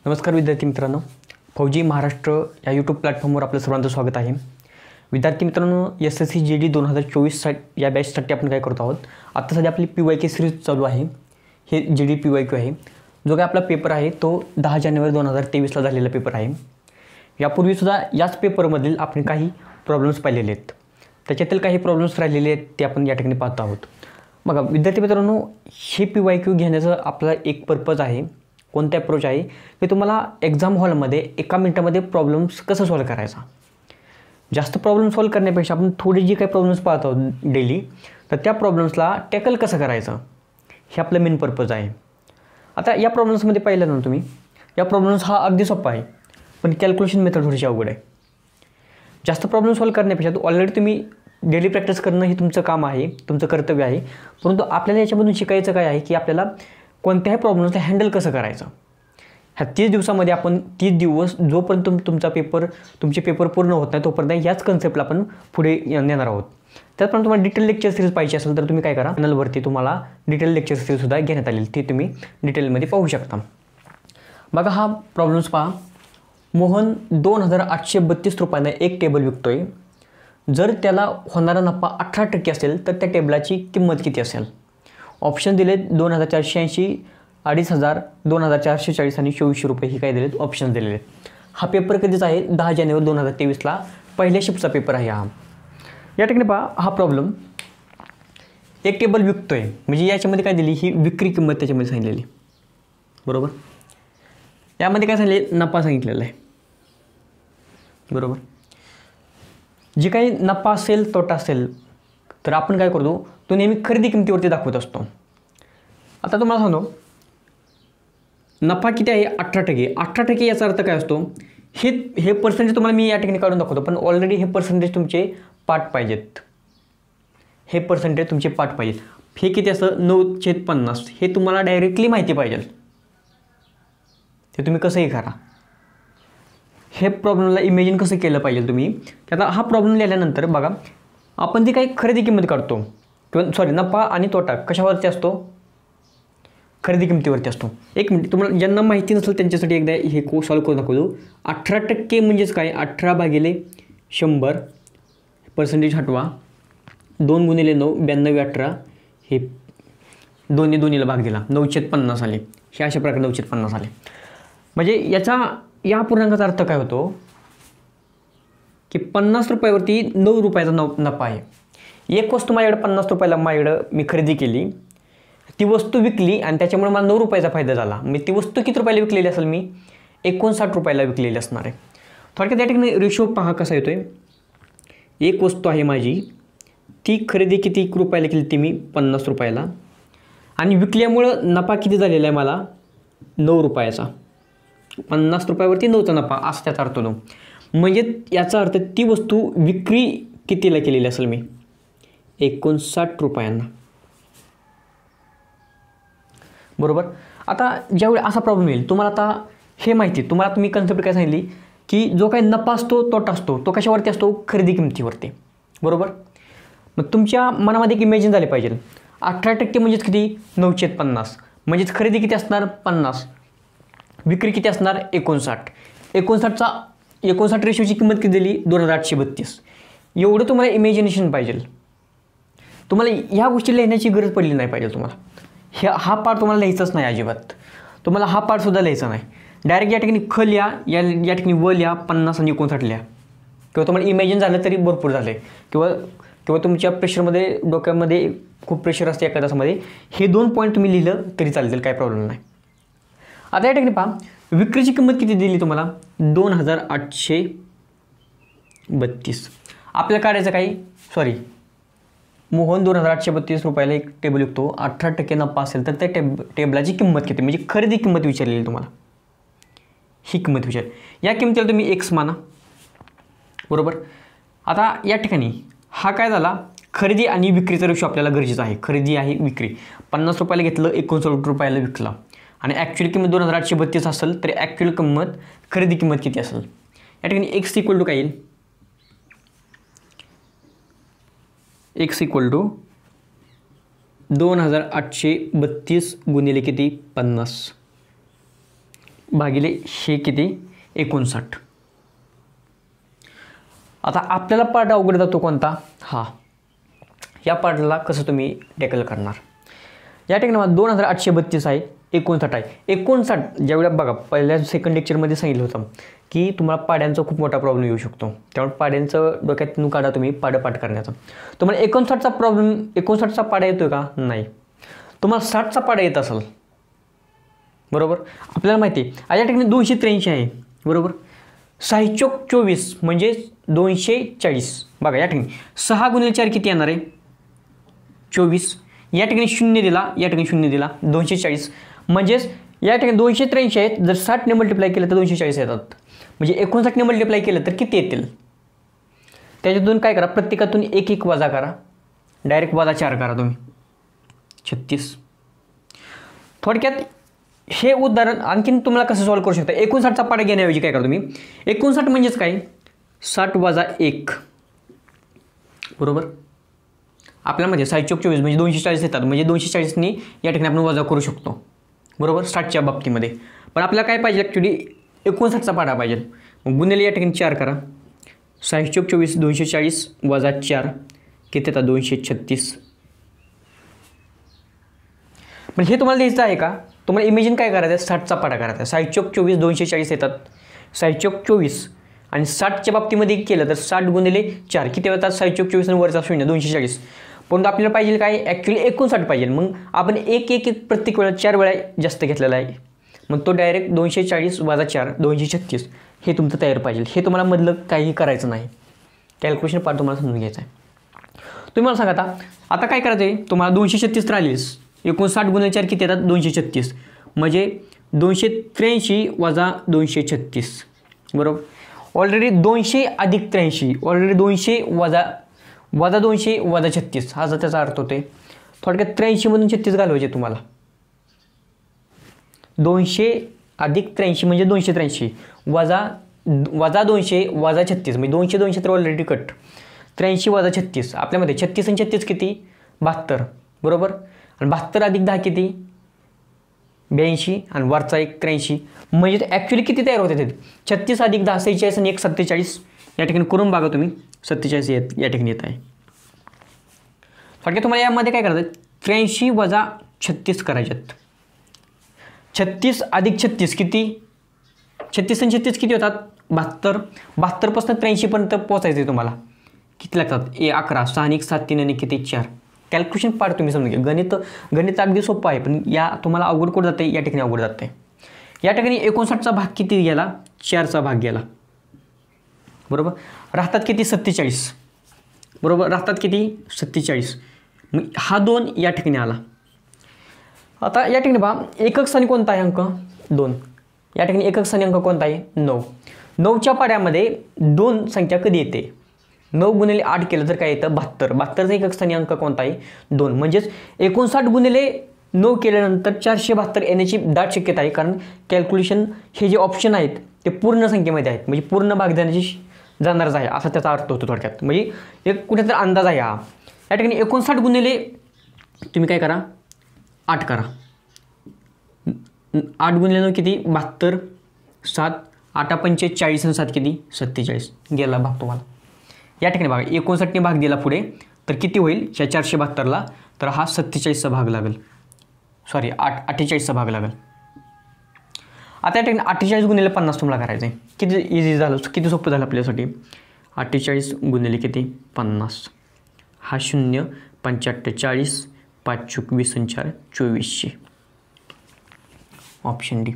नमस्कार विद्यार्थी मित्रांनो, फौजी महाराष्ट्र या यूट्यूब प्लॅटफॉर्मवर आपलं सर्वांचं स्वागत आहे. विद्यार्थी मित्रांनो, SSC GD 2024 या बॅचसाठी आपण काय करतो आहोत. आता सध्या आपली PYQ सिरीज चालू आहे. हे GD PYQ आहे. जो काय आपला पेपर आहे तो 10 जानेवारी 2023ला झालेला पेपर आहे. यापूर्वीसुद्धा याच पेपरमधील आपण काही प्रॉब्लेम्स पाहिलेले आहेत. त्याच्यातील काही प्रॉब्लेम्स राहिलेले आहेत ते आपण या ठिकाणी पाहत आहोत. बघा विद्यार्थी मित्रांनो, हे PYQ घेण्याचं आपला एक पर्पज आहे. कोणता अप्रोच आहे की तुम्हाला एक्झाम हॉलमध्ये एका मिनिटामध्ये प्रॉब्लेम्स कसं सॉल्व करायचा. जास्त प्रॉब्लेम सॉल्व करण्यापेक्षा आपण थोडी जी काही प्रॉब्लेम्स पाहतो डेली, तर त्या प्रॉब्लेम्सला टॅकल कसं करायचं हे आपलं मेन पर्पज आहे. आता या प्रॉब्लेम्समध्ये पाहिलं ना तुम्ही, या प्रॉब्लेम्स हा अगदी सोपा आहे, पण कॅल्क्युलेशन मेथड थोडीशी अवघड आहे. जास्त प्रॉब्लेम सॉल्व करण्यापेक्षा ऑलरेडी तुम्ही डेली प्रॅक्टिस करणं हे तुमचं काम आहे, तुमचं कर्तव्य आहे. परंतु आपल्याला याच्यामधून शिकायचं काय आहे की आपल्याला कोणत्याही प्रॉब्लेम्सला हँडल कसं करायचं. ह्या 30 दिवसामध्ये आपण 30 दिवस जोपर्यंत तुमचे पेपर पूर्ण होत नाही तोपर्यंत याच कन्सेप्टला आपण पुढे नेणार आहोत. त्याचप्रमाणे तुम्हाला डिटेल लेक्चर सिरीज पाहिजे असेल तर तुम्ही काय करा, चॅनलवरती तुम्हाला डिटेल लेक्चर सिरीजसुद्धा घेण्यात आलेली, ती तुम्ही डिटेलमध्ये पाहू शकता. बघा हा प्रॉब्लेम्स पहा. मोहन 2832 रुपयाने एक टेबल विकतोय. जर त्याला होणारा नफा 18% असेल तर त्या टेबलाची किंमत किती असेल. ऑप्शन दिलेत 2480, 2500, 2440 आणि 2400 रुपये ही काय दिलेत ऑप्शन दिलेले आहेत. हा पेपर कधीचा आहे, 10 जानेवारी 2023ला पहिल्या शिफ्टचा पेपर आहे हा. या ठिकाणी पहा हा प्रॉब्लेम, एक टेबल विकतोय म्हणजे याच्यामध्ये काय दिली, ही विक्री किंमत त्याच्यामध्ये सांगितलेली, बरोबर. यामध्ये काय सांगितले, नफा सांगितलेला आहे, बरोबर. जे काही नफा असेल तोटा असेल तर आपण काय करतो, तो नेहमी खरेदी किमतीवरती दाखवत असतो. आता तुम्हाला सांगतो नफा किती आहे, 18%. 18% याचा अर्थ काय असतो, हे पर्सेंटेज तुम्हाला मी या ठिकाणी काढून दाखवतो, पण ऑलरेडी हे पर्सेंटेज तुमचे पाठ पाहिजेत. हे पर्सेंटेज तुमचे पाठ पाहिजेत. हे किती असं 9/50 हे तुम्हाला डायरेक्टली माहिती पाहिजे. ते तुम्ही कसंही करा. हे प्रॉब्लेमला इमेजिन कसं केलं पाहिजे तुम्ही. आता हा प्रॉब्लेम लिहिल्यानंतर बघा, आपण जी काही खरेदी किंमत काढतो किंवा नफा आणि तोटा कशावरती असतो, खरेदी किमतीवरती असतो. एक मिनिट, तुम्हाला ज्यांना माहिती नसेल त्यांच्यासाठी एकदा हे सॉल्व करून दाखवतो. 18% म्हणजेच काय, 18/100 पर्सेंटेज हटवा, 2 × 9 92/18 हे दोन्हीला भाग दिला, 9/50 आले. हे अशा प्रकारे 9/50 आले. म्हणजे या पूर्णांकाचा अर्थ काय होतो की 50 रुपयावरती 9 रुपयाचा नफा आहे. एक वस्तू माझ्याकडे 50 रुपयाला मी खरेदी केली, ती वस्तू विकली आणि त्याच्यामुळे मला 9 रुपयाचा फायदा झाला. मी ती वस्तू किती रुपयाला विकलेली असेल, मी 59 रुपयाला विकलेली असणार आहे. थोडक्यात त्या ठिकाणी रेशो पहा कसा येतोय. एक वस्तू आहे माझी, ती खरेदी किती रुपयाला केली, ती मी 50 रुपयाला, आणि विकल्यामुळं नफा किती झालेला आहे मला, 9 रुपयाचा. 50 रुपयावरती 9चा नफा असा त्याचा अर्थ होतो. म्हणजे याचा अर्थ ती वस्तू विक्री कितीला केलेली असेल मी, 59 रुपयांना, बरोबर. आता ज्यावेळी असा प्रॉब्लेम येईल तुम्हाला, आता हे माहिती तुम्ही कन्सेप्ट काय सांगितली की जो काही नफा असतो तोटा असतो तो कशावरती असतो, खरेदी किमतीवरती, बरोबर. मग तुमच्या मनामध्ये एक इमेजिन झाले पाहिजे. 18% म्हणजेच किती, 9/50 म्हणजेच खरेदी किती असणार, 50, विक्री किती असणार, 59. 59 रेशोची किंमत किती दिली, 2832. एवढं तुम्हाला इमॅजिनेशन पाहिजे. तुम्हाला ह्या गोष्टी लिहिण्याची गरज पडली नाही पाहिजे. तुम्हाला हा पार्ट तुम्हाला लिहायचाच नाही अजिबात. तुम्हाला हा पार्टसुद्धा लिहायचा नाही. डायरेक्ट या ठिकाणी ख लिहा, या ठिकाणी व लिहा, 50 आणि 59 लिहा. किंवा तुम्हाला इमॅजिन झालं तरी भरपूर झालं, किंवा तुमच्या प्रेशरमध्ये, डोक्यामध्ये खूप प्रेशर असते एका तासामध्ये, हे 2 पॉईंट तुम्ही लिहिलं तरी चालतील, काही प्रॉब्लेम नाही. आता या ठिकाणी पहा, विक्रीची किंमत किती दिली तुम्हाला, 2832. आपल्याला काढायचं काही, मोहन 2832 रुपयाला एक टेबल विकतो, 18% नफा असेल तर त्या टेबलाची किंमत किती, म्हणजे खरेदी किंमत विचारलेली तुम्हाला, ही किंमत विचार. या किंमतीला तुम्ही X माना, बरोबर. आता या ठिकाणी हा काय झाला, खरेदी आणि विक्रीचा रेशो आपल्याला गरजेचा आहे. खरेदी आहे विक्री, 50 रुपयाला घेतलं, 59 रुपयाला विकलं, आणि ॲक्च्युअल किंमत 2832 असेल तर ॲक्च्युअल किंमत, खरेदी किंमत किती असेल. या ठिकाणी X = काय येईल, X = 2832 गुणिले किती, 50, भागिले हे किती 59. आता आपल्याला पार्ट अवघड जातो कोणता, हा. या पार्टला कसं तुम्ही टॅकल करणार. या ठिकाणी 2832 आहे, 59 आहे. 59 ज्यावेळेला बघा पहिल्या सेकंड लेक्चरमध्ये सांगितलं होतं की तुम्हाला पाड्यांचा खूप मोठा प्रॉब्लेम येऊ शकतो, त्यामुळे पाड्यांचं डोक्यातून काढा तुम्ही पाठ करण्याचा. तुम्हाला 59चा प्रॉब्लेम, 59चा पाडा येतोय का, नाही. तुम्हाला 60चा पाडा येत असेल, बरोबर. आपल्याला माहिती आहे या ठिकाणी 283 आहे, बरोबर. 6 चौक 24 म्हणजे 240. बघा या ठिकाणी 6 गुणिले 4 किती येणार आहे 24. या ठिकाणी 0 दिला, या ठिकाणी 0 दिला, 240. म्हणजेच या ठिकाणी 283 आहेत, जर 60ने मल्टिप्लाय केलं तर 240 येतात. म्हणजे 59ने मल्टिप्लाय केलं तर किती येतील. त्याच्यातून काय करा, प्रत्येकातून एक एक वजा करा, डायरेक्ट वजा 4 करा तुम्ही, 36. थोडक्यात हे उदाहरण आणखीन तुम्हाला कसं सॉल्व्ह करू शकता. 59चा पाडा घेण्याऐवजी काय करा तुम्ही, 59 म्हणजेच काय 60 वजा 1, बरोबर. आपल्याला म्हणजे 6 चौक 24 म्हणजे 240 येतात, म्हणजे 240नी या ठिकाणी आपण वजा करू शकतो, बरोबर, 60च्या बाबतीमध्ये. पण आपल्याला काय पाहिजे ॲक्च्युली 59चा पाडा पाहिजे. मग गुणिले या ठिकाणी 4 करा, 6 चौक 24 240 वजा 4 किती येतात 236. पण हे तुम्हाला द्यायचं आहे का, तुम्हाला इमेजिन काय करायचं आहे, 60चा पाडा करायचा आहे. 6 चौक 24 240 येतात, 6 चौक 24 आणि 60च्या बाबतीमध्ये केलं तर 60 गुणिले 4 किती होतात 6 चौक 24 आणि वरचा 0 240. पण आपल्याला पाहिजे काय ॲक्च्युली 59 पाहिजे. मग आपण एक एक एक प्रत्येक वेळा 4 वेळा जास्त घेतलेला आहे, मग तो डायरेक्ट 240 वजा 4 236 हे तुमचं तयार पाहिजे. हे तुम्हाला मधलं काही करायचं नाही, कॅल्क्युलेशन पार्ट तुम्हाला समजून घ्यायचं आहे. तुम्ही मला सांगा आता काय करायचं आहे तुम्हाला. 236 राहिलीस, 59 गुणिले 4 किती येतात 236, म्हणजे 283 वजा 236, बरोबर. ऑलरेडी 200 अधिक 83, ऑलरेडी 200 वजा 200 वजा 36 हा जर त्याचा अर्थ होते. थोडक्यात 83 मधून 36 घालवायचे तुम्हाला. 200 अधिक 83 म्हणजे 283 वजा 200 वजा 36 म्हणजे 200 200 तर ऑलरेडी कट. 83 वजा 36 आपल्यामध्ये 36 आणि 36 किती 72, बरोबर. आणि 72 अधिक 10 किती 82 आणि वरचा एक 83, म्हणजे ॲक्च्युली किती तयार होते ते 36 अधिक 10 46 आणि 1 47. या ठिकाणी करून बघा तुम्ही 47 या ठिकाणी येत आहे. थोडक्यात तुम्हाला यामध्ये काय करायचं 83 वजा 36 करायच्यात. 36 अधिक 36 किती 36 आणि 36 किती होतात 72. 72 पासून 83 पर्यंत पोहोचायचं आहे तुम्हाला. किती लागतात 11 6 आणि 1 7 3 आणि किती 4. कॅल्क्युलेशन पार्ट तुम्ही समजून घ्या. गणित अगदी सोपं आहे, पण या तुम्हाला अवघड कुठं जाते या ठिकाणी अवघड जाते. या ठिकाणी 59चा भाग किती गेला 4चा भाग गेला, बरोबर. राहतात किती 47, बरोबर. राहतात किती 47. मग हा 2 या ठिकाणी आला. आता या ठिकाणी पहा एकक स्थानी कोणता आहे अंक 2. या ठिकाणी एकक स्थानी अंक कोणता आहे 9. 9च्या पाड्यामध्ये 2 संख्या कधी येते 9 गुणिले 8 केलं तर काय येतं 72. 72चा एकक स्थानी अंक कोणता आहे 2. म्हणजेच 59 गुणिले 9 केल्यानंतर 472 येण्याची दाट शक्यता आहे. कारण कॅल्क्युलेशन हे जे ऑप्शन आहेत ते पूर्ण संख्येमध्ये आहेत, म्हणजे पूर्ण भाग जाणारच आहे असा त्याचा अर्थ होतो थोडक्यात. म्हणजे एक कुठेतरी अंदाज आहे हा. या ठिकाणी 59 गुणिले तुम्ही काय करा 8 करा. 8 गुणिले 9 किती 72 7 8 पंचे 40 आणि 7 किती 47 गेला भाग तुम्हाला. या ठिकाणी बघा 59ने भाग दिला पुढे तर किती होईल 472ला, तर हा 47चा भाग लागेल, सॉरी 48चा भाग लागेल. आता या ठिकाणी 48 गुणिले 50 तुम्हाला करायचं आहे. किती इझी झालं, किती सोपं झालं आपल्यासाठी. 48 गुणिले किती 50, हा 0 85 40 5 चूक 20 आणि 4 2400. Option D.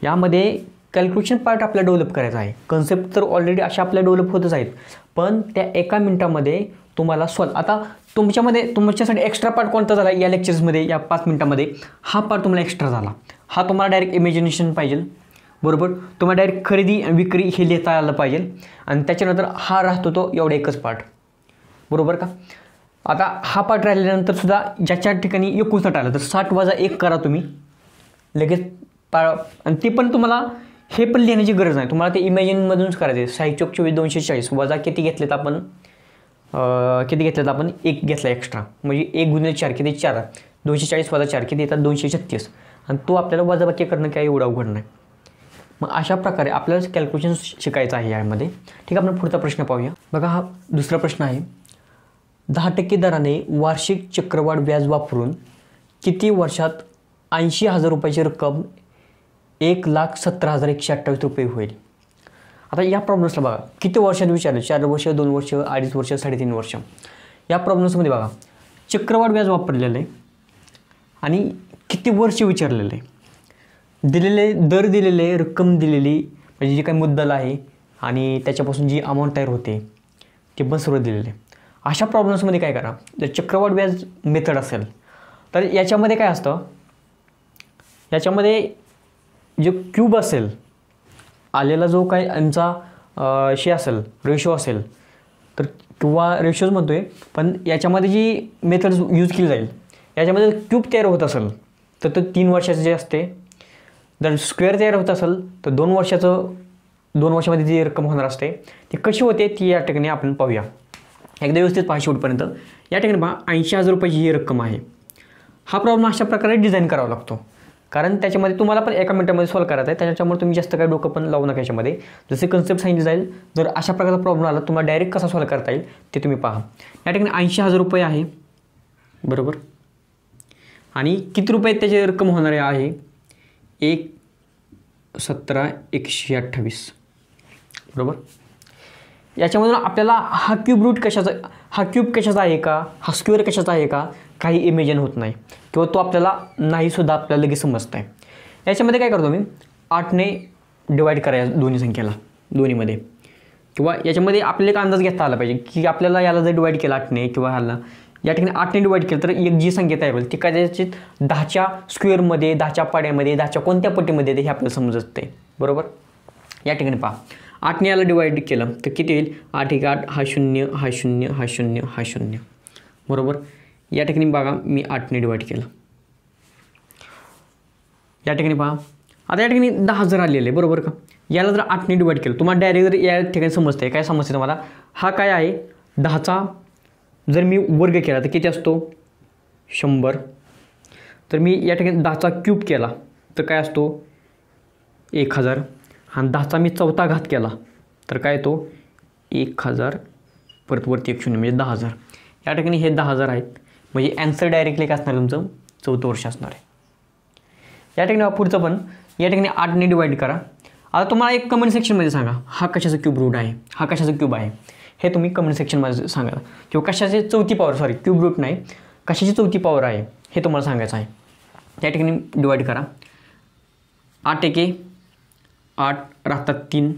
यामध्ये कॅल्क्युलेशन पार्ट आपल्याला डेव्हलप करायचा आहे. कन्सेप्ट तर ऑलरेडी अशा आपल्या डेव्हलप होतच आहेत, पण त्या एका मिनिटामध्ये तुम्हाला आता तुमच्यासाठी एक्स्ट्रा पार्ट कोणता झाला या लेक्चर्समध्ये या 5 मिनिटामध्ये हा पार्ट तुम्हाला एक्स्ट्रा झाला. हा तुम्हाला डायरेक्ट इमॅजिनेशन पाहिजे, बरोबर. तुम्हाला डायरेक्ट खरेदी विक्री हे लिहिता आलं पाहिजे. आणि त्याच्यानंतर हा राहतो तो एवढा एकच पार्ट, बरोबर का. आता हा पार्ट राहिल्यानंतर सुद्धा ज्याच्या ठिकाणी 59 आलं तर 60 वजा 1 करा तुम्ही लगेच आणि ते पण तुम्हाला हे पण लिहिण्याची गरज नाही, तुम्हाला ते इमॅजिनमधूनच करायचं आहे. 6 चौक 24 240 वजा किती घेतलेत आपण 1 घेतला एक्स्ट्रा, म्हणजे 1 गुणिले 4 किती 4 240 वजा 4 किती येतात 236. आणि तो आपल्याला वजाबाकी करणं काय एवढं अवघड नाही. मग अशा प्रकारे आपल्याला कॅल्क्युलेशन शिकायचं आहे यामध्ये. ठीक आहे, आपण पुढचा प्रश्न पाहूया. बघा, हा दुसरा प्रश्न आहे. 10% दराने वार्षिक चक्रवाढ व्याज वापरून किती वर्षात 80,000 रुपयाची रक्कम 1,17,128 रुपये होईल? आता या प्रॉब्लेम्सला बघा किती वर्षात विचारलं, 4 वर्ष, 2 वर्ष, 2.5 वर्ष, 3.5 वर्ष. या प्रॉब्लेम्समध्ये बघा चक्रवाढ व्याज वापरलेलं आहे आणि किती वर्ष विचारलेलं आहे, दिलेले दर दिलेले, रक्कम दिलेली, म्हणजे जी काही मुद्दल आहे आणि त्याच्यापासून जी अमाऊंट तयार होते ते पण सर्व दिलेले आहे. अशा प्रॉब्लेम्समध्ये काय करा, जर चक्रवाढ व्याज मेथड असेल तर याच्यामध्ये काय असतं, याच्यामध्ये जो क्यूब असेल आलेला जो काही यांचा असेल रेशो असेल तर, किंवा रेशोज म्हणतो आहे, पण याच्यामध्ये जी मेथड यूज केली जाईल याच्यामध्ये क्यूब तयार होत असेल तर ते 3 वर्षाचे जे असते. जर स्क्वेअर तयार होत असेल तर 2 वर्षामध्ये जी रक्कम होणार असते ती कशी होते ती या ठिकाणी आपण पाहूया. एकदा व्यवस्थित पहा शेवटपर्यंत. या ठिकाणी पहा 80,000 रुपयाची ही रक्कम आहे. हा प्रॉब्लेम अशा प्रकारे डिझाईन करावा लागतो, कारण त्याच्यामध्ये तुम्हाला पण एका मिनिटामध्ये सॉल्व करायचं आहे. त्याच्यामुळे तुम्ही जास्त काही डोकं पण लावू नका याच्यामध्ये. जसे कन्सेप्ट सांगितली जाईल, जर अशा प्रकारचा प्रॉब्लेम आला तुम्हाला डायरेक्ट कसा सॉल्व करता येईल ते तुम्ही पहा. या ठिकाणी 80,000 रुपये आहे, बरोबर. आणि किती रुपये त्याची रक्कम होणार आहे? 1,17,128, बरोबर. याच्यामधून आपल्याला हा क्यूब रूट कशाचा, हा क्यूब कशाचा आहे का, हा स्क्वेअर कशाचा आहे का, काही इमेजिन होत नाही किंवा तो आपल्याला नाहीसुद्धा आपल्याला लगेच समजत आहे. याच्यामध्ये काय करतो मी, 8ने डिवाईड करायचं दोन्ही संख्येला, दोन्हीमध्ये. किंवा याच्यामध्ये आपल्याला एक अंदाज घेता आला पाहिजे की आपल्याला याला जर डिवाईड केला 8ने किंवा ह्याला या ठिकाणी 8ने डिवाईड केलं तर एक जी संख्या तयार होईल ती कदाचित 10च्या स्क्वेअरमध्ये, 10च्या पाड्यामध्ये, 10च्या कोणत्या पट्टीमध्ये ते हे आपल्याला समजत आहे, बरोबर. या ठिकाणी पहा 8ने याला डिवाईड केलं तर किती येईल? 8 1 8, हा 0, हा 0, हा 0, हा 0, बरोबर. या ठिकाणी बघा मी 8ने डिवाईड केलं. या ठिकाणी पहा आता या ठिकाणी 10,000 आलेले आहे, बरोबर का. याला जर 8ने डिवाईड केलं तुम्हाला डायरेक्ट जर या ठिकाणी समजते काय समजते तुम्हाला, हा काय आहे 10चा जर मी वर्ग केला तर किती असतो? 100. तर मी या ठिकाणी 10चा क्यूब केला तर काय असतो? 1,000. आणि 10चा मी 4था घात केला तर काय येतो? 1,000 परत वरती 1 0 म्हणजे 10,000. या ठिकाणी हे 10,000 आहेत, म्हणजे ॲन्सर डायरेक्टली काय असणार तुमचं? 4थं वर्ष असणार आहे. या ठिकाणी पुढचं पण या ठिकाणी 8ने डिवाईड करा. आता तुम्हाला एक कमेंट सेक्शनमध्ये सांगा हा कशाचा क्यूब रूट आहे, हा कशाचा क्यूब आहे, हे तुम्ही कमेंट सेक्शनमध्ये सांगा. किंवा कशाची 4थी पॉवर, क्यूब रूट नाही, कशाची 4थी पॉवर आहे हे तुम्हाला सांगायचं आहे. या ठिकाणी डिवाईड करा. 8 1 8 राहतात 3,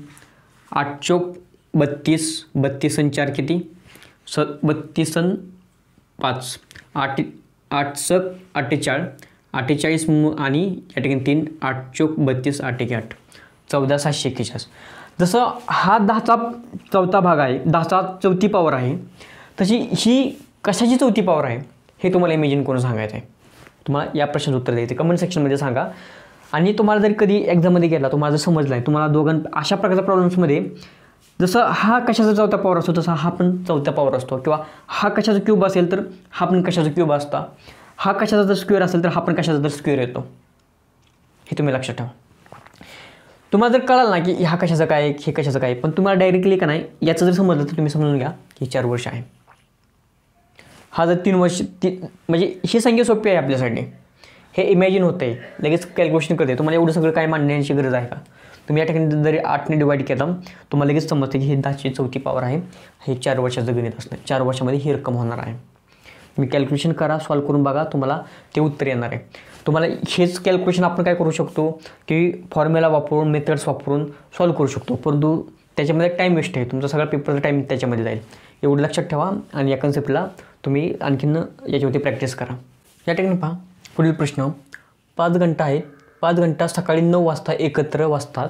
8 चौक 32, 32 आणि 4 किती? 32 आणि 5, 8 सक 48, 48 आणि या ठिकाणी 3, 8 चौक 32, 8 1 8, 14,741. जसं हा 10चा 4था भाग आहे, 10चा 4थी पॉवर आहे, तशी ही कशाची 4थी पॉवर आहे हे तुम्हाला इमेजिन करून सांगायचं आहे. तुम्हाला या प्रश्नाचं उत्तर द्यायचं कमेंट सेक्शनमध्ये सांगा. आणि तुम्हाला जर कधी एक्झाममध्ये गेला तुम्हाला जर समजलं आहे, तुम्हाला अशा प्रकारच्या प्रॉब्लेम्समध्ये जसं हा कशाचा 4था पॉवर असतो तसा हा पण 4था पॉवर असतो, किंवा हा कशाचा क्यूब असेल तर हा पण कशाचा क्यूब असता, हा कशाचा जर स्क्वेअर असेल तर हा पण कशाचा तर स्क्वेअर येतो. हे तुम्ही लक्षात ठेवा. तुम्हाला जर कळालं ना की हा कशाचा काय, हे कशाचं काय, पण तुम्हाला डायरेक्टली का नाही याचं जर समजलं तर तुम्ही समजून घ्या की 4 वर्ष आहे. हा जर 3 वर्ष म्हणजे ही संख्या सोपी आहे आपल्यासाठी, हे इमॅजिन होतं आहे, लगेच कॅल्क्युलेशन करते. तुम्हाला एवढं सगळं काय मांडण्याची गरज आहे का? तुम्ही या ठिकाणी जरी 8ने डिवाईड केलं तुम्हाला लगेच समजते की हे 10ची 4थी पॉवर आहे, हे 4 वर्षाचं गणित असणार, 4 वर्षामध्ये ही रक्कम होणार आहे. तुम्ही कॅल्क्युलेशन करा, सॉल्व करून बघा, तुम्हाला ते उत्तर येणार आहे. तुम्हाला हेच कॅल्क्युलेशन आपण काय करू शकतो की फॉर्म्युला वापरून, मेथड्स वापरून सॉल्व करू शकतो, परंतु त्याच्यामध्ये टाईम वेस्ट आहे, तुमचा सगळा पेपरचा टाईम त्याच्यामध्ये जाईल. एवढं लक्षात ठेवा आणि या कन्सेप्टला तुम्ही आणखीन याच्यावरती प्रॅक्टिस करा. या ठिकाणी पहा पुढील प्रश्न. 5 घंटा आहेत, 5 घंटा सकाळी 9 वाजता एकत्र वाजतात,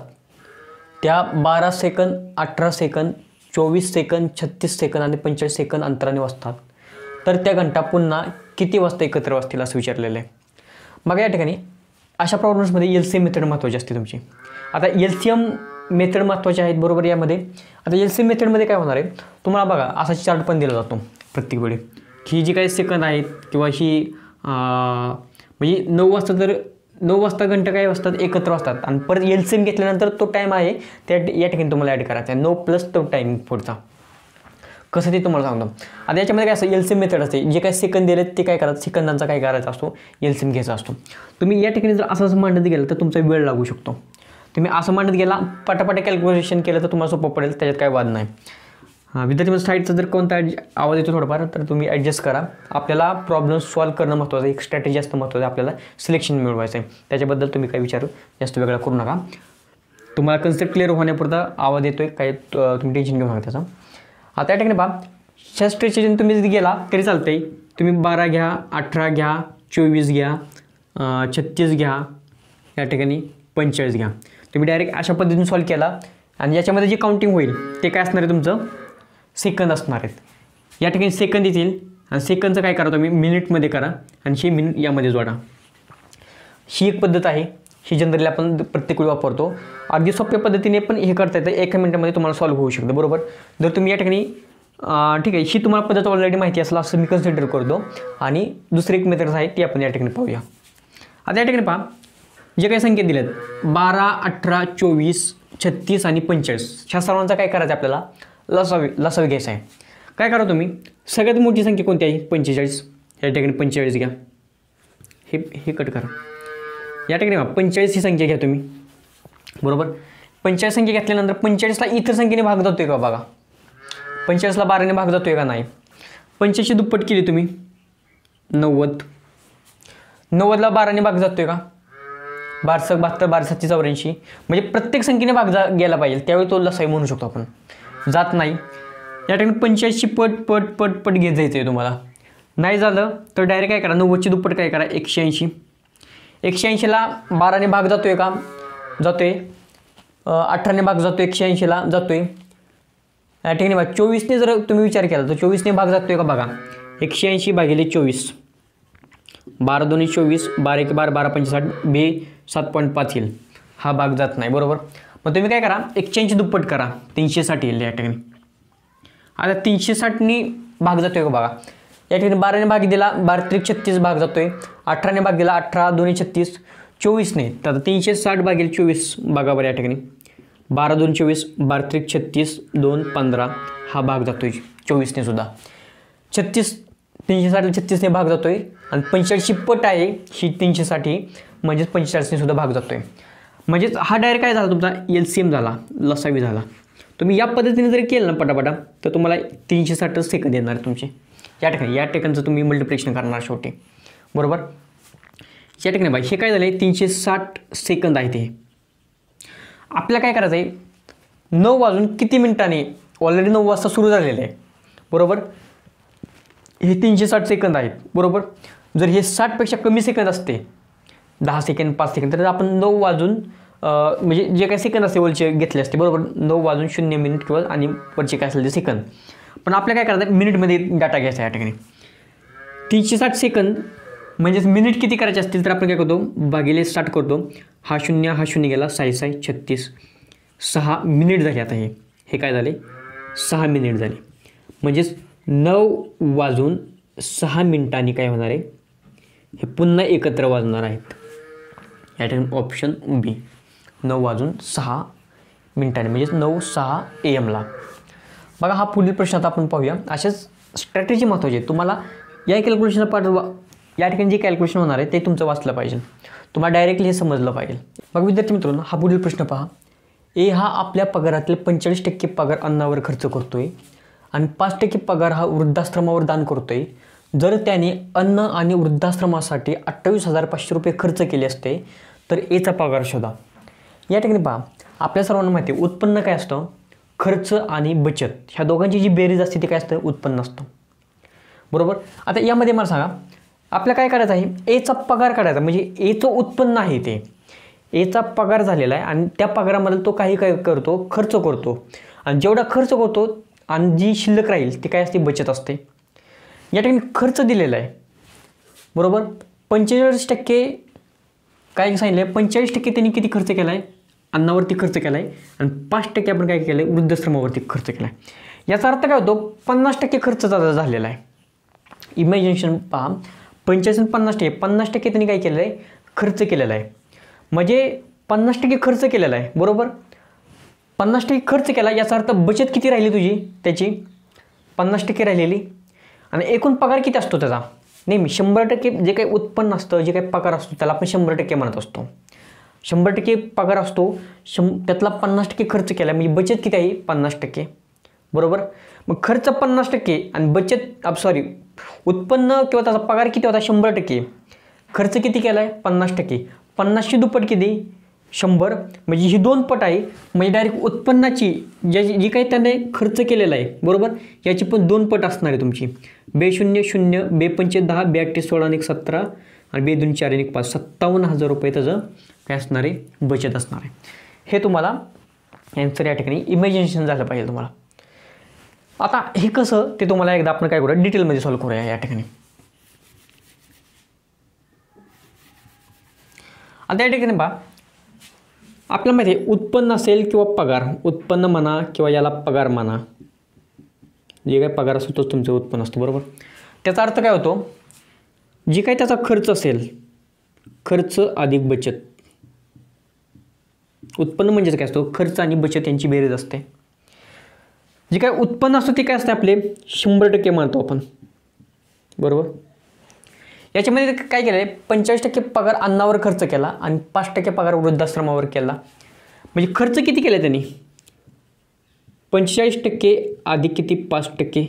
त्या 12 सेकंद, 18 सेकंद, 24 सेकंद, 36 सेकंद आणि 45 सेकंद अंतराने वाजतात, तर त्या घंटा पुन्हा किती वाजता एकत्र वाजतील असं विचारलेलं आहे. मग या ठिकाणी अशा प्रॉब्लेम्समध्ये LCM मेथड महत्त्वाची असते तुमची. आता LCM मेथड महत्त्वाचे आहेत, बरोबर. यामध्ये आता LCM मेथडमध्ये काय होणार आहे तुम्हाला बघा असा चार्ट पण दिला जातो प्रत्येक वेळी, ही जी काही सेकंद आहेत किंवा ही म्हणजे 9 वाजता जर 9 वाजता घंटा काय वाजतात एकत्र वाजतात आणि परत LCM घेतल्यानंतर तो टाईम आहे त्या या ठिकाणी तुम्हाला ॲड करायचा आहे 9 प्लस तो टाईम पुढचा. कसं ते तुम्हाला सांगतो. आता याच्यामध्ये काय असतं LCM मेथड असते. जे काही सेकंद दिले ते काय करायचं सेकंदांचा काय करायचा असतो LCM घ्यायचा असतो. तुम्ही या ठिकाणी जर असं मांडत गेलं तर तुमचा वेळ लागू शकतो. तुम्ही असं मांडत गेला पटापट कॅल्क्युलेशन केलं तर तुम्हाला सोपं पडेल, त्याच्यात काय वाद नाही. विद्यार्थी साईडचा जर कोणता आवाज येतो थोडंफार तर तुम्ही ॲडजस्ट करा. आपल्याला प्रॉब्लेम सॉल्व्ह करणं महत्त्वाचं आहे. एक स्ट्रॅटेजी जास्त महत्त्वाचं आहे. आपल्याला सिलेक्शन मिळवायचं आहे. त्याच्याबद्दल तुम्ही काही विचार जास्त वेगळा करू नका. तुम्हाला कन्सेप्ट क्लिअर होण्यापुरता आवाज येतोय काय तुम्ही टेन्शन घेऊ नका त्याचा. आता या ठिकाणी पहा स्ट्रेचेशन तुम्ही जर गेला तरी चालतंय. तुम्ही 12 घ्या 18 घ्या 24 घ्या 36 घ्या या ठिकाणी 45 घ्या. तुम्ही डायरेक्ट अशा पद्धतीने सॉल्व्ह केला आणि याच्यामध्ये जे काउंटिंग होईल ते काय असणार आहे तुमचं सेकंद असणार आहेत. या ठिकाणी सेकंद येतील आणि सेकंदचं काय करा तुम्ही मिनिटमध्ये करा आणि हे मिनिट यामध्ये जोडा. ही एक पद्धत आहे. ही जनरली आपण प्रत्येक वेळी वापरतो. अगदी सोप्या पद्धतीने पण हे करता येतं. 1 मिनिटामध्ये तुम्हाला सॉल्व्ह होऊ शकतं बरोबर. जर तुम्ही या ठिकाणी ठीक आहे ही तुम्हाला पद्धत ऑलरेडी माहिती असेल असं मी कन्सिडर करतो. आणि दुसरी एक मेथड आहे ती आपण या ठिकाणी पाहूया. आता या ठिकाणी पहा जे काही संख्या दिल्यात 12 18 24 36 आणि 45 ह्या सर्वांचा काय करायचं आपल्याला लसावी घ्यायचा आहे. काय करा तुम्ही सगळ्यात मोठी संख्या कोणती आहे 45. या ठिकाणी 45 घ्या. हे कट करा. या ठिकाणी 45 ही संख्या घ्या तुम्ही बरोबर. 45 संख्या घेतल्यानंतर 45ला इतर संख्येने भाग जातोय का बघा. 45ला 12ने भाग जातोय का नाही. 45ची दुप्पट केली तुम्ही 90. 90ला 12ने भाग जातोय का 12 72 12 7 84. म्हणजे प्रत्येक संख्येने भाग गेला पाहिजे त्यावेळी तो लसावी म्हणू शकतो आपण. जात नाही या ठिकाणी 45ची पट घेत जायचं आहे तुम्हाला. नाही झालं तर डायरेक्ट काय करा 90ची दुप्पट काय करा 180. 180ला 12ने भाग जातोय का जातोय. 18ने भाग जातोय 180ला जातोय. या ठिकाणी बघा 24ने जर तुम्ही विचार केला तर 24ने भाग जातोय का बघा. 180 भागिले 24 12 2 24 12 1 12 12 5 60 बे 7.5 येईल. हा भाग जात नाही बरोबर. मग तुम्ही काय करा 180 दुप्पट करा 360 येईल या ठिकाणी. आता 360नी भाग जातोय का बघा. या ठिकाणी 12ने भाग दिला 12 3 36 भाग जातोय. 18ने भाग दिला 18 2 36 24ने तर 360 भागिले 24 बघा बरं या ठिकाणी 12 2 24 12 3 36 2 15 हा भाग जातोय 24ने सुद्धा. 36 360ला 36ने भाग जातोय आणि 45ची पट आहे ही 360 म्हणजेच 45ने सुद्धा भाग जातोय. म्हणजेच हा डायरेक्ट काय झाला तुमचा LCM झाला लसावी झाला. तुम्ही या पद्धतीने जरी केलं ना पटापटा तर तुम्हाला 360 सेकंद येणार तुमचे. या ठिकाणचं तुम्ही मल्टिप्लिकेशन करणार शेवटी बरोबर. या ठिकाणी बाई हे काय झालं 360 सेकंद आहे ते. आपल्याला काय करायचं आहे 9 वाजून किती मिनिटांनी ऑलरेडी 9 वाजता सुरू झालेलं आहे बरोबर. हे 360 सेकंद आहेत बरोबर. जर हे 60पेक्षा कमी सेकंद असते 10 सेकंद 5 सेकंद तर आपण 9 वाजून म्हणजे जे काही सेकंद असते वरचे घेतले असते बरोबर 9 वाजून 0 मिनिट किंवा आणि वरचे काय असेल ते सेकंद. पण आपल्याला काय करायचं मिनिटमध्ये डाटा घ्यायचा आहे. या ठिकाणी 360 सेकंद म्हणजेच मिनिट किती करायचे असतील तर आपण काय करतो भागिले स्टार्ट करतो. हा 0 गेला 6 36 6 मिनिट झाले. आता हे काय झाले 6 मिनिट झाले. म्हणजेच 9 वाजून 6 मिनिटांनी काय होणार आहे हे पुन्हा एकत्र वाजणार आहेत. या ठिकाणी ऑप्शन बी 9 वाजून 6 मिनिटांनी म्हणजेच 9:06 AM बघा. हा पुढील प्रश्न आता आपण पाहूया. अशाच स्ट्रॅटेजी महत्त्वाची आहे. तुम्हाला या कॅल्क्युलेशनला पाठवा या ठिकाणी जे कॅल्क्युलेशन होणार आहे ते तुमचं वाचलं पाहिजे. तुम्हाला डायरेक्टली हे समजलं पाहिजे. मग विद्यार्थी मित्रांनो हा पुढील प्रश्न पहा. ए हा आपल्या पगारातील 45% पगार अन्नावर खर्च करतोय आणि 5% पगार हा वृद्धाश्रमावर दान करतोय. जर त्याने अन्न आणि वृद्धाश्रमासाठी 28,500 रुपये खर्च केले असते तर एचा पगार शोधा. या ठिकाणी पहा आपल्या सर्वांना माहिती आहे उत्पन्न काय असतं खर्च आणि बचत ह्या दोघांची जी बेरीज असते ते काय असतं उत्पन्न असतं बरोबर. आता यामध्ये मला सांगा आपल्याला काय करायचं आहे एचा पगार काढायचा म्हणजे एचं उत्पन्न आहे ते एचा पगार झालेला आहे आणि त्या पगारामध्ये तो काही काय करतो खर्च करतो आणि जेवढा खर्च करतो आणि जी शिल्लक राहील ती काय असते बचत असते. या ठिकाणी खर्च दिलेला आहे बरोबर. 45% काय सांगितलं 45% त्यांनी किती खर्च केला आहे अन्नावरती खर्च केला आहे आणि 5% आपण काय केलं आहे वृद्धाश्रमावरती खर्च केला आहे. याचा अर्थ काय होतो 50% खर्च झालेला आहे. इमॅजिनेशन पहा 45 आणि 50% त्यांनी काय केलं आहे खर्च केलेला आहे, म्हणजे 50% खर्च केलेला आहे, बरोबर. 50% खर्च केला याचा अर्थ बचत किती राहिली तुझी, त्याची 50% राहिलेली. आणि एकूण पगार किती असतो त्याचा, नेहमी 100% जे काही उत्पन्न असतं, जे काही पगार असतो त्याला आपण 100% म्हणत असतो. 100% पगार असतो, त्यातला 50% खर्च केला, म्हणजे बचत किती आहे 50%, बरोबर. मग खर्च 50% आणि बचत उत्पन्न किंवा त्याचा पगार किती होता 100%, खर्च किती केला आहे 50%. 50ची दुप्पट किती 100, म्हणजे ही 2 पट आहे. म्हणजे डायरेक्ट उत्पन्नाची जी काही त्याने खर्च केलेला आहे, बरोबर, याची पण 2 पट असणार आहे तुमची. B0 0, B5 10, B8 16 आणि 17 आणि B2 4 आणि 5 57,000 रुपये त्याचं काय असणार आहे, बचत असणार आहे. हे तुम्हाला आन्सर या ठिकाणी इमॅजिनेशन झालं पाहिजे तुम्हाला. आता हे कसं ते तुम्हाला एकदा आपण काय करूया, डिटेलमध्ये सॉल्व्ह करूया या ठिकाणी. आता या ठिकाणी पहा, आपल्याला माहिती आहे उत्पन्न असेल किंवा पगार, उत्पन्न म्हणा किंवा याला पगार म्हणा, जे काही पगार असतो तोच तुमचं उत्पन्न असतं, बरोबर. त्याचा अर्थ काय होतो, जे काही त्याचा खर्च असेल, खर्च अधिक बचत. उत्पन्न म्हणजेच काय असतो, खर्च आणि बचत यांची बेरीज असते. जे काय उत्पन्न असतं ते काय असते आपले 100% मानतो आपण, बरोबर. याच्यामध्ये काय केलं आहे, 45% पगार अन्नावर खर्च केला आणि 5% पगार वृद्धाश्रमावर केला. म्हणजे खर्च किती केला त्यांनी, 45% अधिक किती 5%,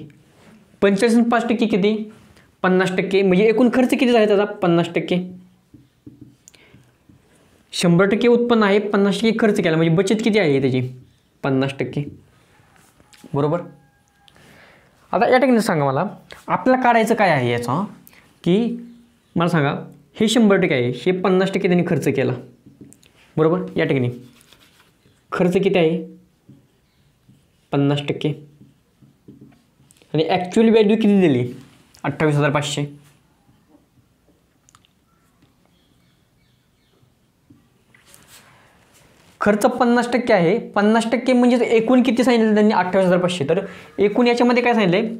45 आणि 5% किती 50%, म्हणजे एकूण खर्च किती झाला त्याचा 50%. 100% उत्पन्न आहे, 50% खर्च केला, म्हणजे बचत किती आहे त्याची 50%, बरोबर. आता या ठिकाणी सांगा मला, आपल्याला काढायचं काय आहे याचा, की मला सांगा हे 100% आहे, हे 50% त्यांनी खर्च केला, बरोबर. या ठिकाणी खर्च किती आहे 50% आणि ॲक्च्युअल व्हॅल्यू किती दिली 28,500. खर्च 50% आहे, 50% म्हणजे एकूण किती सांगितलं त्यांनी 28,500. तर एकूण याच्यामध्ये काय सांगितलं,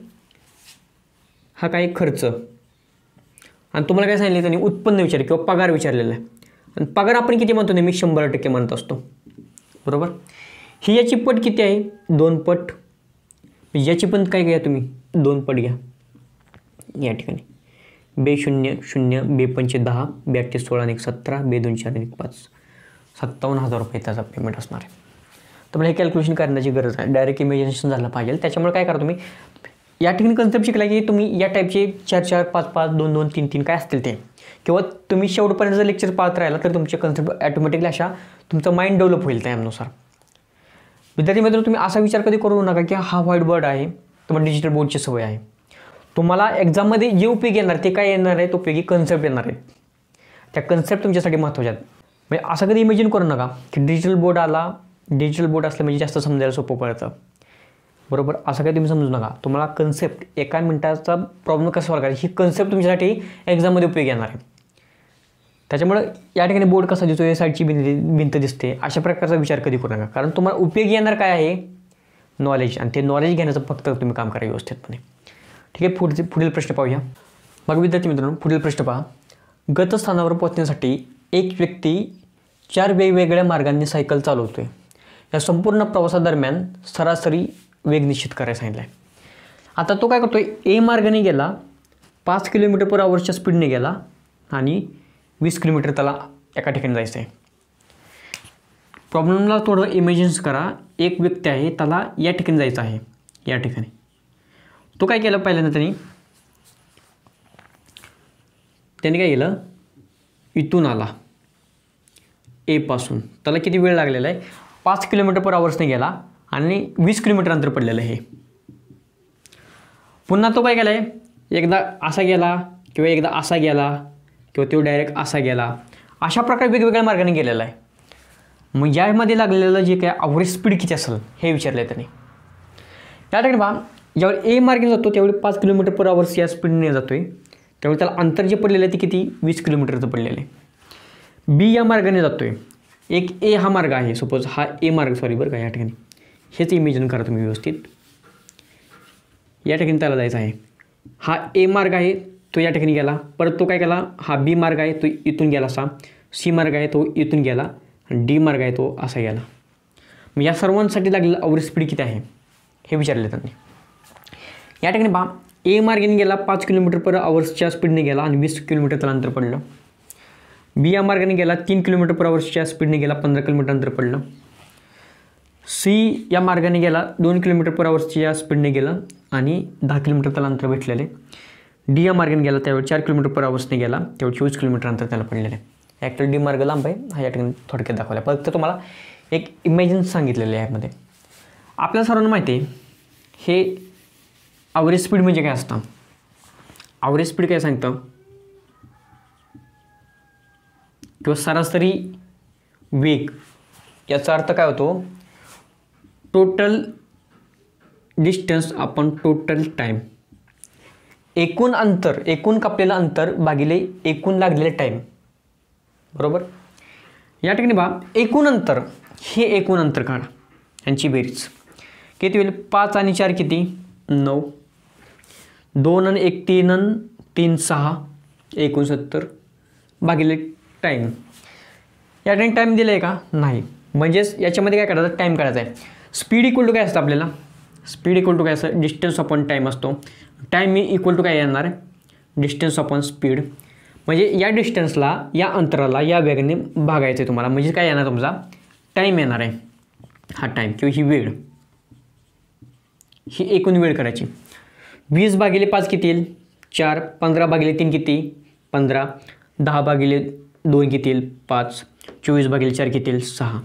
हा काय खर्च, आणि तुम्हाला काय सांगितलं त्यांनी उत्पन्न विचारले किंवा पगार विचारलेला आहे. आणि पगार आपण किती म्हणतो, नेहमी 100% म्हणत असतो, बरोबर. ही याची पट किती आहे 2 पट, याची पण काय घ्या तुम्ही 2 पट घ्या या ठिकाणी. B0 0, B5 10, B8 16 आणि 17, B2 4 आणि 5 57,000 रुपये त्याचा पेमेंट असणार आहे. तर मला हे कॅल्क्युलेशन करण्याची गरज आहे, डायरेक्ट इमॅजिनेशन झालं पाहिजे. त्याच्यामुळे काय करा तुम्ही या ठिकाणी कन्सेप्ट शिकला की तुम्ही या टाईपचे 4-4, 5-5, 2-2, 3-3 काय असतील ते, किंवा तुम्ही शेवटपर्यंत जर लेक्चर पाहत राहिला तर तुमचे कन्सेप्ट ॲटोमॅटिकली अशा तुमचं माइंड डेव्हलप होईल त्यानुसार. विद्यार्थी मित्रांनो, तुम्ही असा विचार कधी करू नका की हा व्हाईट बोर्ड आहे, तुम्हाला डिजिटल बोर्डची सवय आहे. तुम्हाला एक्झाममध्ये जे उपयोगी येणार ते काय येणार आहे, तो उपयोगी कन्सेप्ट येणार आहेत. त्या कन्सेप्ट तुमच्यासाठी महत्त्वाच्या आहेत. म्हणजे असं कधी इमेजिन करू नका की डिजिटल बोर्ड आला, डिजिटल बोर्ड असलं म्हणजे जास्त समजायला सोपं पडतं, बरोबर. असं काही तुम्ही समजू नका. तुम्हाला कन्सेप्ट 1 मिनिटाचा प्रॉब्लेम कसा सॉल्व्ह करायचा, ही कन्सेप्ट तुमच्यासाठी एक्झाममध्ये उपयोगी येणार आहे. त्याच्यामुळे या ठिकाणी बोर्ड कसा दिसतो, या साईडची भिंत दिसते, अशा प्रकारचा विचार कधी करू नका. कारण तुम्हाला उपयोगी येणार काय आहे, नॉलेज, आणि ते नॉलेज घेण्याचं फक्त तुम्ही काम करा व्यवस्थितपणे. ठीक आहे. पुढील प्रश्न पाहूया. मग विद्यार्थी मित्रांनो, पुढील प्रश्न पहा. गतस्थानावर पोहोचण्यासाठी एक व्यक्ती 4 वेगवेगळ्या मार्गांनी सायकल चालवतोय. या संपूर्ण प्रवासादरम्यान सरासरी वेग निश्चित करायला सांगितलं आहे. आता तो काय करतोय, ए मार्गाने गेला, 5 km/h स्पीडने गेला आणि 20 किलोमीटर त्याला एका ठिकाणी जायचं आहे. प्रॉब्लेमला थोडं इमॅजिन्स करा. एक व्यक्ती आहे, त्याला या ठिकाणी जायचं आहे, या ठिकाणी. तो काय केलं, पहिल्यांदा त्याने काय केलं, इथून आला ए पासून, त्याला किती वेळ लागलेला आहे 5 km/h गेला आणि 20 किलोमीटर अंतर पडलेलं आहे. पुन्हा तो काय केलाय, एकदा असा गेला किंवा एकदा असा गेला किंवा तो डायरेक्ट असा गेला, अशा प्रकारे वेगवेगळ्या मार्गाने गेलेला आहे. मग यामध्ये लागलेलं जे काय ॲव्हरेज स्पीड किती असेल हे विचारलं आहे त्याने. या ठिकाणी पहा, ज्यावेळी ए मार्गे जातो त्यावेळी 5 km/h या स्पीडने जातोय, त्यावेळी त्याला अंतर जे पडलेलं आहे ते किती 20 किलोमीटरचं पडलेलं आहे. बी या मार्गाने जातोय, एक ए हा मार्ग आहे, सपोज हा ए मार्ग, सॉरी बरं का, या ठिकाणी हेच इमेजिन करा तुम्ही व्यवस्थित. या ठिकाणी त्याला जायचं आहे, हा ए मार्ग आहे, तो या ठिकाणी गेला, परत तो काय केला, हा बी मार्ग आहे, तो इथून गेला असा, सी मार्ग आहे तो इथून गेला आणि डी मार्ग आहे तो असा गेला. मग या सर्वांसाठी लागलेलं ॲव्हरेज स्पीड किती आहे हे विचारले त्यांनी. या ठिकाणी पहा, ए मार्गाने गेला 5 km/hच्या स्पीडने गेला आणि 20 किलोमीटर त्याला अंतर पडलं. बी या मार्गाने गेला 3 km/hच्या स्पीडने गेला, 15 किलोमीटर अंतर पडलं. सी या मार्गाने गेला 2 km/hच्या स्पीडने गेला आणि 10 किलोमीटर त्याला अंतर भेटलेले. डी या मार्गाने गेला त्यावेळी 4 km/hने गेला, त्यावेळी 24 किलोमीटर अंतर त्याला पडलेलं आहे. ॲक्च्युअली डी मार्ग लांब आहे हा या ठिकाणी थोडक्यात दाखवला. फक्त तुम्हाला एक इमॅजिन सांगितलेलं आहे यामध्ये. आपल्याला सर्वांना माहिती आहे हे ॲव्हरेज स्पीड म्हणजे काय असतं. ॲव्हरेज स्पीड काय सांगतं किंवा सरासरी वेग, याचा अर्थ काय होतो total distance upon total time. एकूण अंतर, एकूण कापलेलं अंतर भागिले एकूण लागलेले टाईम, बरोबर. या ठिकाणी पहा, एकूण अंतर हे एकूण अंतर काढा, यांची बेरीज किती होईल. 5 आणि 4 किती 9, 2 आणि 1 3 आणि 3 6 69 भागिले टाईम. या ठिकाणी टाईम दिलं आहे का नाही, म्हणजेच याच्यामध्ये काय करायचं टाईम काढायचा आहे. स्पीड इक्वल टू काय असतं आपल्याला, स्पीड इक्वल टू काय असतं डिस्टन्स अपॉन टाईम असतो. टाईम इक्वल टू काय येणार डिस्टन्स अपॉन स्पीड. म्हणजे या डिस्टन्सला, या अंतराला या वेगाने भागायचं आहे तुम्हाला, म्हणजे काय येणार तुमचा टाईम येणार आहे. हा टाईम किंवा ही वेळ, ही एकूण वेळ करायची. 20 भागिले 5 किती येईल 4, 15 भागिले 3 किती 15, 10 भागिले 2 किती येईल 5, 24 भागिले 4 किती येईल 6.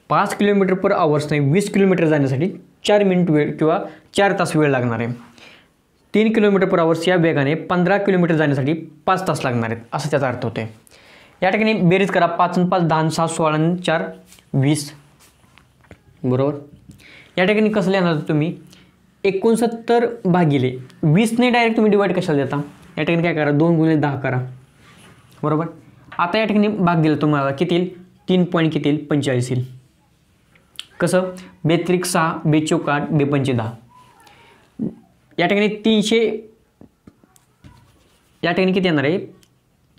5 km/h नाही 20 किलोमीटर जाण्यासाठी 4 मिनिट वेळ किंवा 4 तास वेळ लागणार आहे. 3 km/h या वेगाने 15 किलोमीटर जाण्यासाठी 5 तास लागणार आहेत, असं त्याचा अर्थ होतो. या ठिकाणी बेरीज करा. 5 आणि 5 10 आणि 6 16 आणि 4 20, बरोबर. या ठिकाणी कसं लिहिणार तुम्ही 69 भागिले 20ने डायरेक्ट तुम्ही डिवाईड कशाला देता. या ठिकाणी काय करा 2 × 10 करा, बरोबर. आता या ठिकाणी भाग दिला तुम्हाला किती येईल 3 पॉईंट किती येईल 45 येईल. कसं 2 6 2 4 8 2 5 10. या ठिकाणी 300, या ठिकाणी किती येणार आहे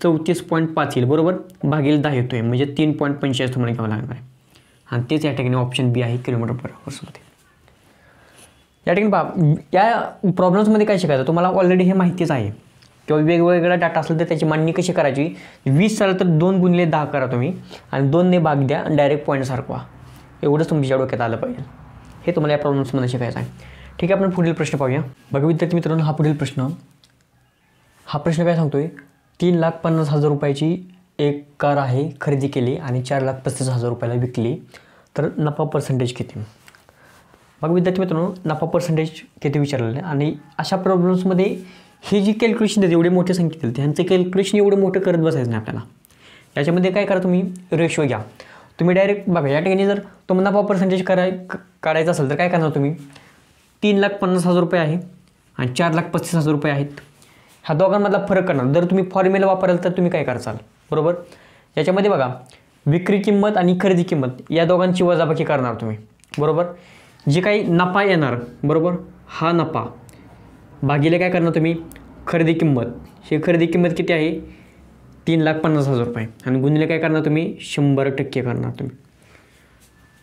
34.5 येईल, बरोबर. भागिले 10 येतो आहे म्हणजे 3.45 तुम्हाला घ्यावं लागणार आहे. आणि तेच या ठिकाणी ऑप्शन बी आहे km/hमध्ये. या ठिकाणी पहा, या प्रॉब्लेम्समध्ये काय शिकायचं तुम्हाला ऑलरेडी हे माहितीच आहे किंवा वेगवेगळा डाटा असेल तर त्याची मांडणी कशी करायची. 20 झालं तर 2 × 10 करा तुम्ही आणि 2ने भाग द्या आणि डायरेक्ट पॉईंट सारखवा. एवढंच तुमच्या डोक्यात आलं पाहिजे. हे तुम्हाला या प्रॉब्लेम्समध्ये शिकायचं आहे. ठीक आहे, आपण पुढील प्रश्न पाहूया. बघा विद्यार्थी मित्रांनो, हा पुढील प्रश्न, हा प्रश्न काय सांगतोय 3,50,000 रुपयाची एक कार आहे, खरेदी केली आणि 4,35,000 रुपयाला विकली, तर नफा पर्सेंटेज किती. बघा विद्यार्थी मित्रांनो, नफा पर्सेंटेज किती विचारलेलं आहे. आणि अशा प्रॉब्लेम्समध्ये हे जी कॅल्क्युलेशन देते एवढे मोठे संख्या दिली त्यांचं कॅल्क्युलेशन एवढं मोठं करत बसायचं नाही आपल्याला. याच्यामध्ये काय करा तुम्ही रेशो घ्या. तुम्ही डायरेक्ट बघा या ठिकाणी जर तुम्हाला नफा पर्सेंटेज काढायचं असेल तर काय करणार तुम्ही 3,50,000 रुपये आहे आणि 4,35,000 रुपये आहेत. ह्या दोघांमधला फरक करणार. जर तुम्ही फॉर्म्युला वापराल तर तुम्ही काय कराल बरोबर. याच्यामध्ये बघा विक्री किंमत आणि खरेदी किंमत या दोघांची वजाबाकी करणार तुम्ही, बरोबर. जे काही नफा येणार, बरोबर, हा नफा भागिले काय करणार तुम्ही खरेदी किंमत. ही खरेदी किंमत किती आहे 3,50,000 रुपये आणि गुणिले काय करणार तुम्ही 100% करणार तुम्ही.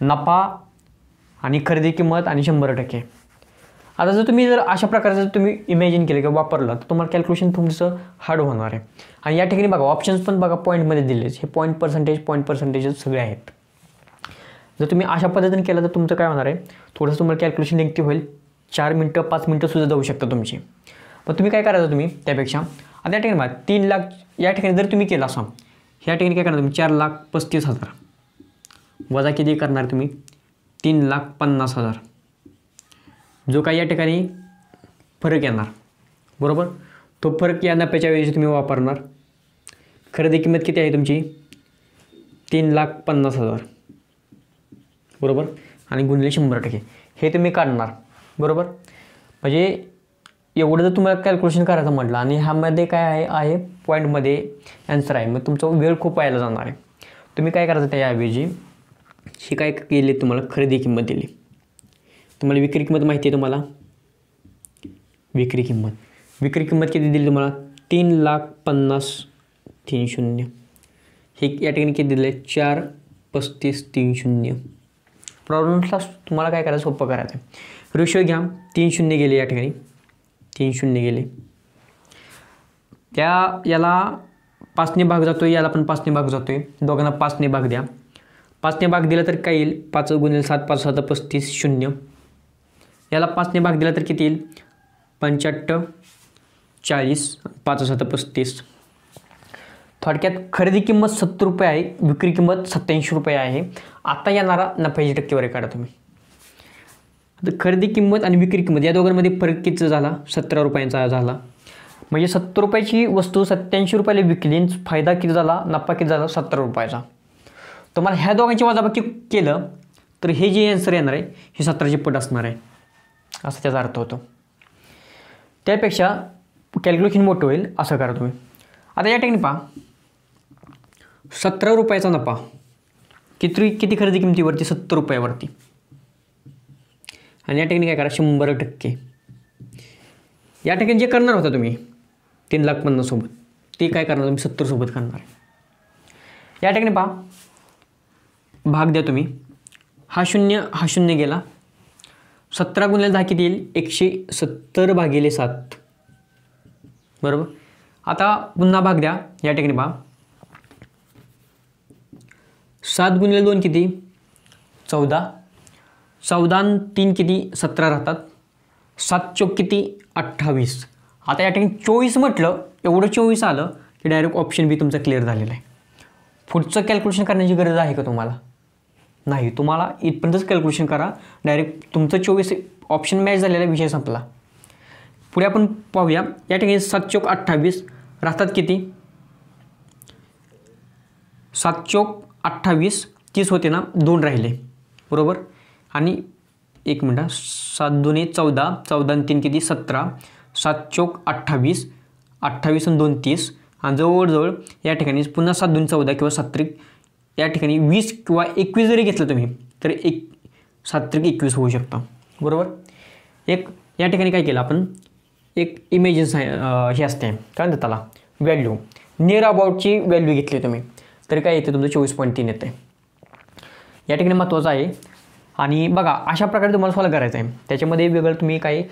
नफा आणि खरेदी किंमत आणि 100%. आता जर तुम्ही जर अशा प्रकारचं तुम्ही इमॅजिन केलं किंवा वापरलं तर तुम्हाला कॅल्क्युलेशन तुमचं हार्ड होणार आहे. आणि या ठिकाणी बघा ऑप्शन्स पण बघा पॉईंटमध्ये दिलेच. हे पॉईंट पर्सेंटेज सगळे आहेत. जर तुम्ही अशा पद्धतीने केलं तर तुमचं काय होणार आहे थोडंसं तुम्हाला कॅल्क्युलेशन लेंथी होईल. 4 मिनटं 5 मिनटं सुद्धा जाऊ शकतं तुमची. पण तुम्ही काय करायचं तुम्ही त्यापेक्षा आता या ठिकाणी 3 लाख या ठिकाणी जर तुम्ही केला असा ह्या ठिकाणी काय करणार तुम्ही 4,35,000 वजा किती करणार तुम्ही 3,50,000 जो काही या ठिकाणी फरक येणार, बरोबर. तो फरक या नफ्याच्या वेळी तुम्ही वापरणार. खरेदी किंमत किती आहे तुमची 3,50,000 बरोबर आणि गुणिले 100% हे तुम्ही काढणार, बरोबर. म्हणजे एवढं जर तुम्हाला कॅल्क्युलेशन करायचं म्हटलं आणि ह्यामध्ये काय आहे पॉईंटमध्ये ॲन्सर आहे, मग तुमचा वेळ खूप व्हायला जाणार आहे. तुम्ही काय करायचं त्याऐवजी ही काय केली तुम्हाला खरेदी किंमत दिली. तुम्हाला विक्री किंमत माहिती आहे तुम्हाला विक्री किंमत किती दिली तुम्हाला 3,50,000 हे या ठिकाणी किती दिलं आहे 4 35 3 0. प्रॉब्लेम्सला तुम्हाला काय करायचं सोपं करायचं आहे. रेशो घ्या 3 0 गेले या ठिकाणी 3 0 गेले. याला 5ने भाग जातो आहे, याला पण 5ने भाग जातो आहे. दोघांना 5ने भाग द्या. 5ने भाग दिला तर काय येईल 5 × 7 5 7 35 0. याला 5ने भाग दिला तर किती येईल 85 40 5 7 35. थोडक्यात खरेदी किंमत 70 रुपये आहे, विक्री किंमत 87 रुपये आहे. आता येणारा नफ्याची टक्केवारी काढा तुम्ही. आता खरेदी किंमत आणि विक्री किंमत या दोघांमध्ये फरक किती झाला 17 रुपयांचा झाला. म्हणजे 70 रुपयाची वस्तू 87 रुपयाला विकली, फायदा किती झाला नफा किती झाला 70 रुपयाचा. तुम्हाला ह्या दोघांची वजाबाकी केलं तर हे जे आन्सर येणार आहे हे 17चे पट असणार आहे असा त्याचा अर्थ होतो. त्यापेक्षा कॅल्क्युलेशन मोठं होईल असं करा तुम्ही. आता या ठिकाणी पहा 17 रुपयाचा नफा किती खरेदी किमतीवरती 70 रुपयावरती. आणि या ठिकाणी काय करा 100%. या ठिकाणी जे करणार होता तुम्ही 3,50,000 सोबत ते काय करणार तुम्ही 70 सोबत करणार. या ठिकाणी पहा भाग द्या तुम्ही. हा 0 गेला. 17 × 10 किती येईल 170/7 बरोबर. आता पुन्हा भाग द्या. या ठिकाणी पहा 7 × 2 किती 14. 14 आणि 3 किती 17 राहतात. 7 चौक किती 28. आता या ठिकाणी 24 म्हटलं एवढं 24 आलं की डायरेक्ट ऑप्शन बी तुमचा क्लिअर झालेला आहे. पुढचं कॅल्क्युलेशन करण्याची गरज आहे का तुम्हाला नाही. तुम्हाला इथपर्यंतच कॅल्क्युलेशन करा. डायरेक्ट तुमचं 24 ऑप्शन मॅच झालेला विषय संपला. पुढे आपण पाहूया. या ठिकाणी 7 चौक 28 राहतात किती 7 चौक 28 30 होते ना 2 राहिले बरोबर. आणि 1 मिनटं 7 2 14 14 आणि 3 किती 17. 7 चौक 28 28 आणि 2 30 आणि जवळजवळ या ठिकाणी पुन्हा 7 2 14 किंवा 7 या ठिकाणी 20 किंवा 21 जरी घेतलं तुम्ही तर 7 21 होऊ शकतं बरोबर. एक या ठिकाणी काय केलं आपण एक इमेजेस हे असते काय म्हणतात त्याला व्हॅल्यू नियर अबाउटची व्हॅल्यू घेतली तुम्ही तर काय येते तुमचं 24.3 येते. या ठिकाणी महत्त्वाचं आहे. आणि बघा अशा प्रकारे तुम्हाला सॉल्व करायचं आहे. त्याच्यामध्ये वेगळं तुम्ही काही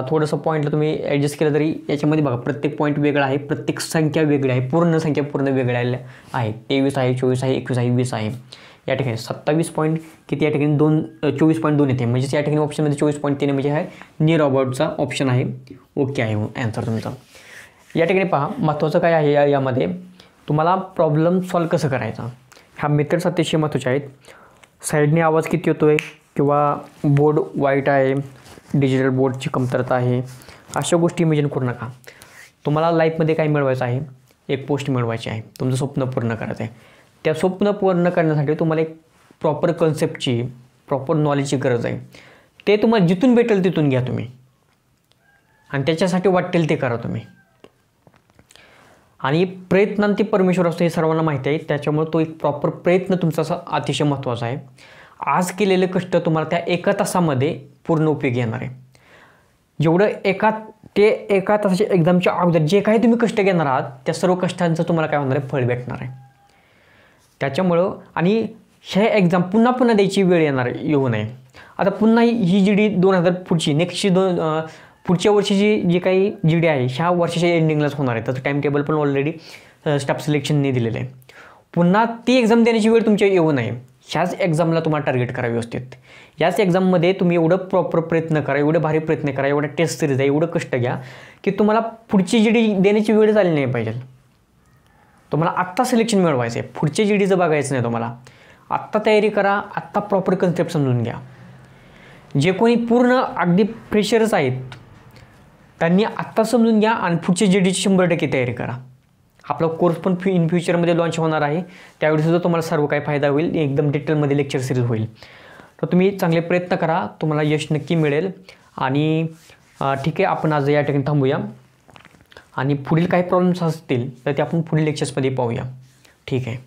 थोडंसं पॉईंटला तुम्ही ॲडजस्ट केलं तरी याच्यामध्ये बघा प्रत्येक पॉईंट वेगळा आहे, प्रत्येक संख्या वेगळी आहे, पूर्ण संख्या पूर्ण वेगळ्या आहे. 23 आहे 24 आहे 21 आहे 20 आहे. या ठिकाणी 27 पॉईंट किती या ठिकाणी 24.2 येते. म्हणजेच या ठिकाणी ऑप्शनमध्ये 24.3 म्हणजे हा नियर अबाउटचा ऑप्शन आहे. ओके आहे ॲन्सर तुमचा. या ठिकाणी पहा महत्त्वाचं काय आहे यामध्ये तुम्हाला प्रॉब्लेम सॉल्व कसं करायचा. ह्या मेथड्स अतिशय महत्त्वाचे आहेत. साईडने आवाज किती होतो आहे किंवा बोर्ड वाईट आहे, डिजिटल बोर्डची कमतरता आहे, अशा गोष्टी इमेजिन करू नका. तुम्हाला लाईफमध्ये काय मिळवायचं आहे एक पोस्ट मिळवायची आहे, तुमचं स्वप्न पूर्ण करायचं आहे. त्या स्वप्न पूर्ण करण्यासाठी तुम्हाला एक प्रॉपर कन्सेप्टची प्रॉपर नॉलेजची गरज आहे. ते तुम्हाला जिथून भेटेल तिथून घ्या तुम्ही आणि त्याच्यासाठी वाटेल ते करा तुम्ही. आणि प्रयत्नांती परमेश्वर असतो हे सर्वांना माहिती आहे. त्याच्यामुळे तो एक प्रॉपर प्रयत्न तुमचा असा अतिशय महत्त्वाचा आहे. आज केलेले कष्ट तुम्हाला त्या 1 तासामध्ये पूर्ण उपयोगी येणार आहे. जेवढं एका तासाच्या एक्झामच्या अगोदर जे काही तुम्ही कष्ट घेणार आहात त्या सर्व कष्टांचं तुम्हाला काय होणार आहे फळ भेटणार आहे. त्याच्यामुळं आणि हे एक्झाम पुन्हा द्यायची वेळ येऊ नये. आता पुन्हा ही GD 2000 पुढची नेक्स्टची पुढच्या वर्षीची जी काही GD आहे ह्या वर्षाच्या एंडिंगलाच होणार आहे. त्याचं टाईम टेबल पण ऑलरेडी स्टाफ सिलेक्शनने दिलेलं आहे. पुन्हा ती एक्झाम देण्याची वेळ तुमच्या येऊ नये. ह्याच एक्झामला तुम्हाला टार्गेट करा व्यवस्थित. याच एक्झाममध्ये तुम्ही एवढं प्रॉपर प्रयत्न करा, एवढे भारी प्रयत्न करा, एवढा टेस्ट सिरीज आहे, एवढं कष्ट घ्या की तुम्हाला पुढची GD देण्याची वेळच आली नाही पाहिजे. तुम्हाला आत्ता सिलेक्शन मिळवायचं आहे, पुढच्या GDचं बघायचं नाही तुम्हाला. आत्ता तयारी करा, आत्ता प्रॉपर कन्सेप्ट समजून घ्या. जे कोणी पूर्ण अगदी फ्रेशर्स आहेत त्यांनी आत्ता समजून घ्या आणि पुढच्या GDची 100% तयारी करा. आपला कोर्स पण इन फ्युचरमध्ये लॉन्च होणार आहे. त्यावेळीसुद्धा तुम्हाला सर्व काही फायदा होईल. एकदम डिटेलमध्ये लेक्चर सिरीज होईल. तर तुम्ही चांगले प्रयत्न करा, तुम्हाला यश नक्की मिळेल. आणि ठीक आहे आपण आज या ठिकाणी थांबूया आणि पुढील काही प्रॉब्लेम्स असतील तर ते आपण पुढील लेक्चर्समध्ये पाहूया. ठीक आहे.